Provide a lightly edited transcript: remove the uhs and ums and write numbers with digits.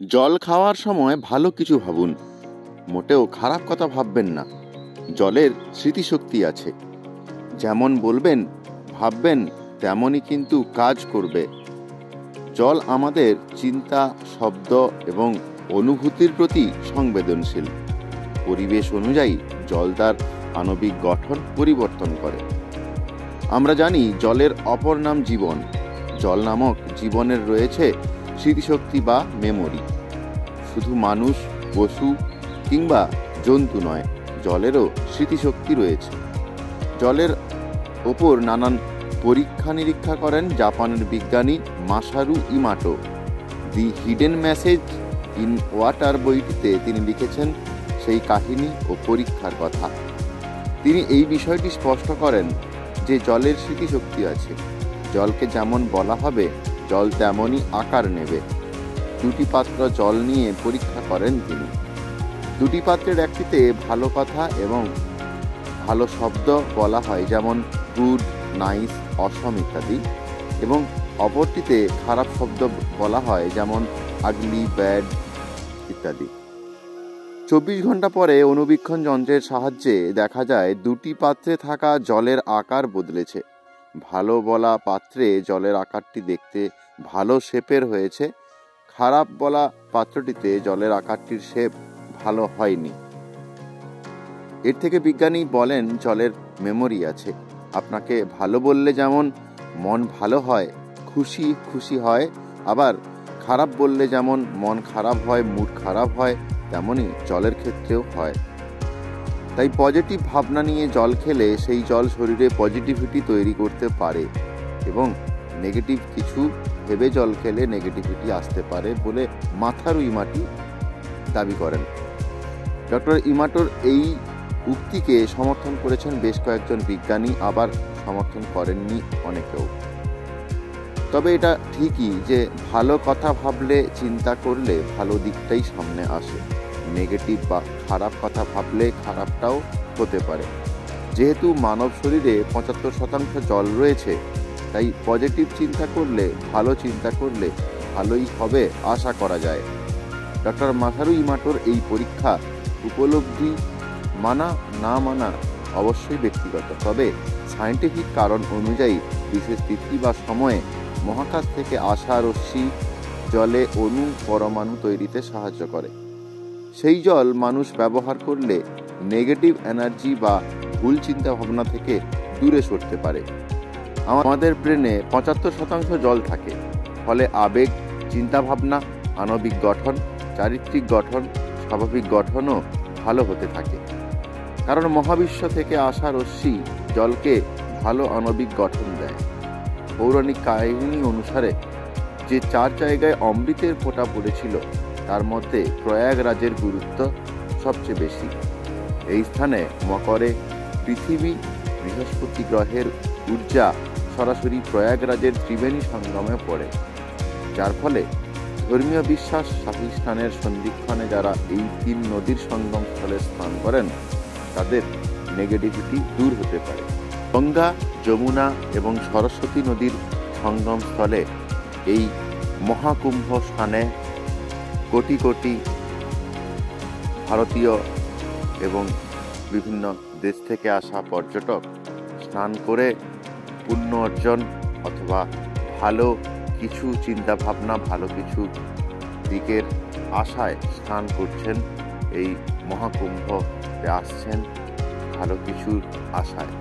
জল খাওয়ার সময় ভালো কিছু ভাবুন, মোটেও খারাপ কথা ভাববেন না। জলের স্মৃতিশক্তি আছে। যেমন বলবেন ভাববেন তেমনই কিন্তু কাজ করবে। জল আমাদের চিন্তা, শব্দ এবং অনুভূতির প্রতি সংবেদনশীল। পরিবেশ অনুযায়ী জল তার আণবিক গঠন পরিবর্তন করে। আমরা জানি জলের অপর নাম জীবন। জল নামক জীবনের রয়েছে স্মৃতিশক্তি বা মেমোরি। শুধু মানুষ, পশু কিংবা জন্তু নয়, জলেরও স্মৃতিশক্তি রয়েছে। জলের ওপর নানান পরীক্ষা নিরীক্ষা করেন জাপানের বিজ্ঞানী Masaru Emoto. The hidden message in water বইটিতে তিনি লিখেছেন সেই কাহিনী ও পরীক্ষার কথা। তিনি এই বিষয়টি স্পষ্ট করেন যে জলের স্মৃতিশক্তি আছে। জলকে যেমন বলা হবে, জল তেমনই আকার নেবে। দুটি পাত্র জল নিয়ে পরীক্ষা করেন তিনি। দুটি পাত্রের একটিতে ভালো কথা এবং ভালো শব্দ বলা হয়, যেমন গুড, নাইস, অসম ইত্যাদি, এবং অপরটিতে খারাপ শব্দ বলা হয়, যেমন আগলি, ব্যাড ইত্যাদি। 24 ঘন্টা পরে অণুবীক্ষণ যন্ত্রের সাহায্যে দেখা যায় দুটি পাত্রে থাকা জলের আকার বদলেছে। ভালো বলা পাত্রে জলের আকারটি দেখতে ভালো শেপের হয়েছে, খারাপ বলা পাত্রটিতে জলের আকারটির শেপ ভালো হয়নি। এর থেকে বিজ্ঞানী বলেন জলের মেমোরি আছে। আপনাকে ভালো বললে যেমন মন ভালো হয়, খুশি খুশি হয়, আবার খারাপ বললে যেমন মন খারাপ হয়, মুড খারাপ হয়, তেমনি জলের ক্ষেত্রেও হয়। তাই পজিটিভ ভাবনা নিয়ে জল খেলে সেই জল শরীরে পজিটিভিটি তৈরি করতে পারে, এবং নেগেটিভ কিছু ভেবে জল খেলে নেগেটিভিটি আসতে পারে বলে মাসারু ইমাটো দাবি করেন। ডক্টর ইমাটোর এই উক্তিকে সমর্থন করেছেন বেশ কয়েকজন বিজ্ঞানী, আবার সমর্থন করেননি অনেকেও। তবে এটা ঠিকই যে ভালো কথা ভাবলে, চিন্তা করলে ভালো দিকটাই সামনে আসে। নেগেটিভ বা খারাপ কথা ভাবলে খারাপটাও হতে পারে। যেহেতু মানব শরীরে 75% জল রয়েছে, তাই পজিটিভ চিন্তা করলে, ভালো চিন্তা করলে ভালোই হবে আশা করা যায়। ডক্টর মাসারু ইমাটোর এই পরীক্ষা উপলব্ধি মানা না মানা অবশ্যই ব্যক্তিগত, তবে সায়েন্টিফিক কারণ অনুযায়ী বিশেষ তিথি বা সময়ে মহাকাশ থেকে আসা রশ্মি জলে অণু, পরমাণু তৈরিতে সাহায্য করে। সেই জল মানুষ ব্যবহার করলে নেগেটিভ এনার্জি বা ভুল চিন্তা ভাবনা থেকে দূরে সরতে পারে। আমাদের ব্রেনে 75% জল থাকে, ফলে আবেগ, চিন্তা ভাবনা, আণবিক গঠন, চারিত্রিক গঠন, স্বাভাবিক গঠনও ভালো হতে থাকে। কারণ মহাবিশ্ব থেকে আসা রশ্মি জলকে ভালো আণবিক গঠন দেয়। পৌরাণিক কাহিনী অনুসারে যে 4 জায়গায় অমৃতের ফোঁটা পড়েছিল, তার মধ্যে প্রয়াগরাজের গুরুত্ব সবচেয়ে বেশি। এই স্থানে মকরে পৃথিবী, বৃহস্পতি গ্রহের ঊর্জা সরাসরি প্রয়াগরাজের ত্রিবেণী সঙ্গমে পড়ে, যার ফলে ধর্মীয় বিশ্বাস স্বাধিষ্ঠানের সন্ধিক্ষণে যারা এই 3 নদীর সঙ্গম স্থলে স্নান করেন, তাদের নেগেটিভিটি দূর হতে পারে। গঙ্গা, যমুনা এবং সরস্বতী নদীর সঙ্গম স্থলে এই মহাকুম্ভ স্নানে কোটি কোটি ভারতীয় এবং বিভিন্ন দেশ থেকে আসা পর্যটক স্নান করে পুণ্য অর্জন অথবা ভালো কিছু চিন্তা ভাবনা, ভালো কিছু দিকের আশায় স্নান করছেন। এই মহাকুম্ভে আসছেন ভালো কিছুর আশায়।